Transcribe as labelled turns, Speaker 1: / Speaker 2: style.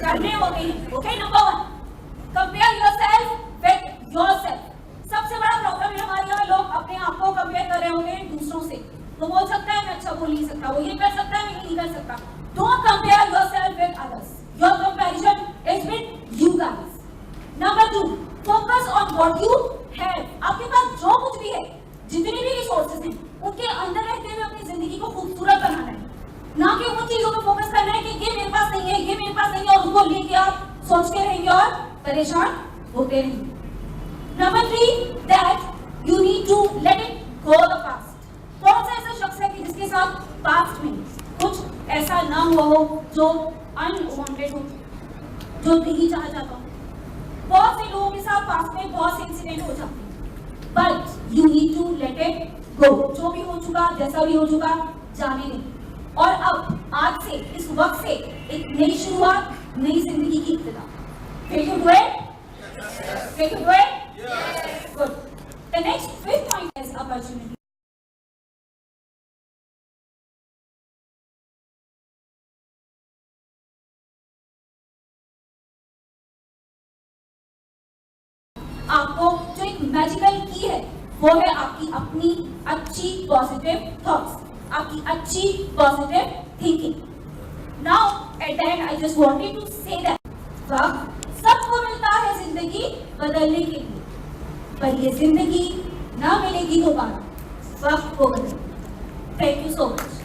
Speaker 1: करने हो गई। Okay, number 1, compare yourself with yourself. सबसे बड़ा प्रॉब्लम है हमारे यहाँ, लोग अपने आप को कंपेयर कर रहे होंगे दूसरों से। वो बोल सकता है मैं अच्छा बोल नहीं सकता, वो ये कर सकता है मैं नहीं कर सकता। Don't compare yourself with others, your comparison is with you guys. Number 2, focus on what you have. आपके पास जो कुछ भी है, जितने भी रिसोर्सेज हैं, उनके अंदर रहते हुए अपनी जिंदगी को खूबसूरत बनाना है, ना कि उन चीजों पे फोकस करना है कि ये मेरे पास नहीं है, ये मेरे पास नहीं है, और उसको लेके आप सोचते रहेंगे और परेशान होते रहेंगे। Number 3, that you need to let it go the past. कौन सा ऐसा शख्स है कि जिसके साथ पास्ट में कुछ ऐसा ना हुआ हो जो अनवांटेड हो, जो नहीं चाहा जाता हो? बहुत से लोगों के साथ पास्ट में बहुत से इंसिडेंट हो जाते हैं, but you need to let it go. जो भी हो चुका, जैसा भी हो चुका, जाने नहीं। और अब आज से, इस वक्त से एक नई शुरुआत, नई जिंदगी की इब्तिदा। Will you do it? Will you do it? Yes. Good. The next 5th point is opportunity. आपको जो एक मैजिकल की है, वो है आपकी अपनी अच्छी पॉजिटिव थॉट्स, आपकी अच्छी positive thinking. Now at the end I just wanted to say that वक्त सबको मिलता है जिंदगी बदलने के लिए, पर ये जिंदगी ना मिलेगी दोबारा, वक्त को बदलने। Thank you so much.